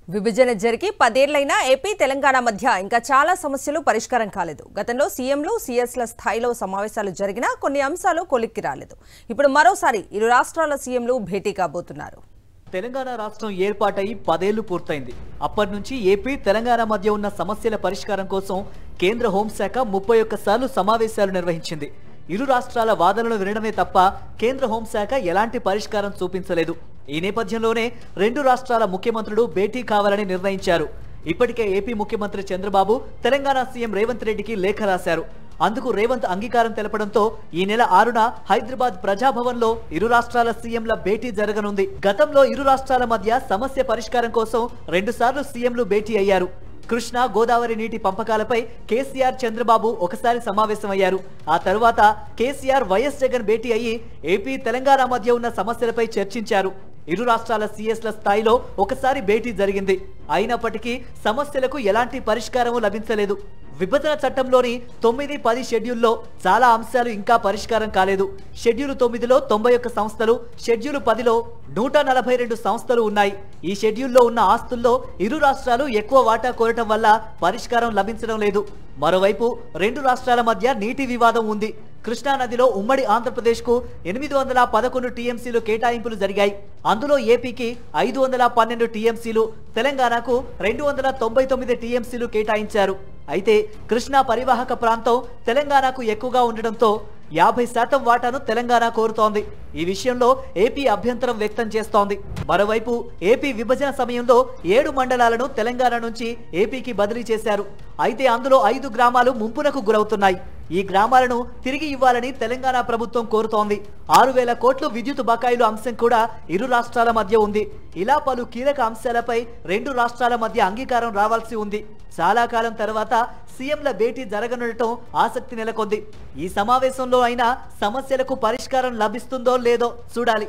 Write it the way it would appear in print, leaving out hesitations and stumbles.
విభజన జరిగి 10 ఏళ్లైనా ఏపీ తెలంగాణ మధ్య ఇంకా చాలా సమస్యలు పరిష్కారం కాలేదు. గతంలో సీఎంలు సీఎస్ల స్థాయిలో సమావేశాలు జరిగినా కొన్ని అంశాలు కొలిక్కి రాలేదు. ఇప్పుడు మరోసారి ఇరు రాష్ట్రాల సీఎంలు భేటీ కాబోతున్నారు. తెలంగాణ రాష్ట్రం ఏర్పాటై 10 ఏళ్లు పూర్తయింది. అప్పటి నుంచి ఏపీ తెలంగాణ మధ్య ఉన్న సమస్యల పరిష్కారం కోసం కేంద్ర హోంశాఖ 31 సార్లు సమావేశాలు నిర్వహించింది. ఇరు రాష్ట్రాల వాదనలు వినడమే తప్ప కేంద్ర హోంశాఖ ఎలాంటి పరిష్కారం చూపించలేదు. ఈ నేపథ్యంలోనే రెండు రాష్ట్రాల ముఖ్యమంత్రులు భేటీ కావాలని నిర్ణయించారు. ఇప్పటికే ఏపీ ముఖ్యమంత్రి చంద్రబాబు తెలంగాణ సీఎం రేవంత్ రెడ్డికి లేఖ రాశారు. అందుకు రేవంత్ అంగీకారం తెలపడంతో ఈ నెల 6న హైదరాబాద్ ప్రజాభవన్లో ఇరు రాష్ట్రాల సీఎంల భేటీ జరగనుంది. గతంలో ఇరు రాష్ట్రాల మధ్య సమస్య పరిష్కారం కోసం 2 సార్లు సీఎంలు భేటీ అయ్యారు. కృష్ణా గోదావరి నీటి పంపకాలపై కేసీఆర్ చంద్రబాబు ఒకసారి సమావేశమయ్యారు. ఆ తర్వాత కేసీఆర్ వైఎస్ జగన్ భేటీ అయ్యి ఏపీ తెలంగాణ మధ్య ఉన్న సమస్యలపై చర్చించారు. ఇరు రాష్ట్రాల సీఎస్ల స్థాయిలో ఒకసారి భేటీ జరిగింది. అయినప్పటికీ సమస్యలకు ఎలాంటి పరిష్కారం లభించలేదు. విభజన చట్టంలోని 9, 10 షెడ్యూల్లో చాలా అంశాలు ఇంకా పరిష్కారం కాలేదు. షెడ్యూల్ 9లో 91 సంస్థలు, షెడ్యూల్ 10లో 142 సంస్థలు ఉన్నాయి. ఈ షెడ్యూల్లో ఉన్న ఆస్తుల్లో ఇరు రాష్ట్రాలు ఎక్కువ వాటా కోరటం వల్ల పరిష్కారం లభించడం లేదు. మరోవైపు రెండు రాష్ట్రాల మధ్య నీటి వివాదం ఉంది. కృష్ణా నదిలో ఉమ్మడి ఆంధ్రప్రదేశ్కు 811 టీఎంసీలు కేటాయింపులు జరిగాయి. అందులో ఏపీకి 512 టీఎంసీలు, తెలంగాణకు 299 టీఎంసీలు కేటాయించారు. అయితే కృష్ణా పరివాహక ప్రాంతం తెలంగాణకు ఎక్కువగా ఉండడంతో 50% వాటాను తెలంగాణ కోరుతోంది. ఈ విషయంలో ఏపీ అభ్యంతరం వ్యక్తం చేస్తోంది. మరోవైపు ఏపీ విభజన సమయంలో 7 మండలాలను తెలంగాణ నుంచి ఏపీకి బదిలీ చేశారు. అయితే అందులో 5 గ్రామాలు ముంపునకు గురవుతున్నాయి. ఈ గ్రామాలను తిరిగి ఇవ్వాలని తెలంగాణ ప్రభుత్వం కోరుతోంది. 6,000 కోట్లు విద్యుత్ బకాయిలు అంశం కూడా ఇరు రాష్ట్రాల మధ్య ఉంది. ఇలా పలు కీలక అంశాలపై రెండు రాష్ట్రాల మధ్య అంగీకారం రావాల్సి ఉంది. చాలా కాలం తర్వాత సీఎంల భేటీ జరగనుండటం ఆసక్తి నెలకొంది. ఈ సమావేశంలో అయినా సమస్యలకు పరిష్కారం లభిస్తుందో లేదో చూడాలి.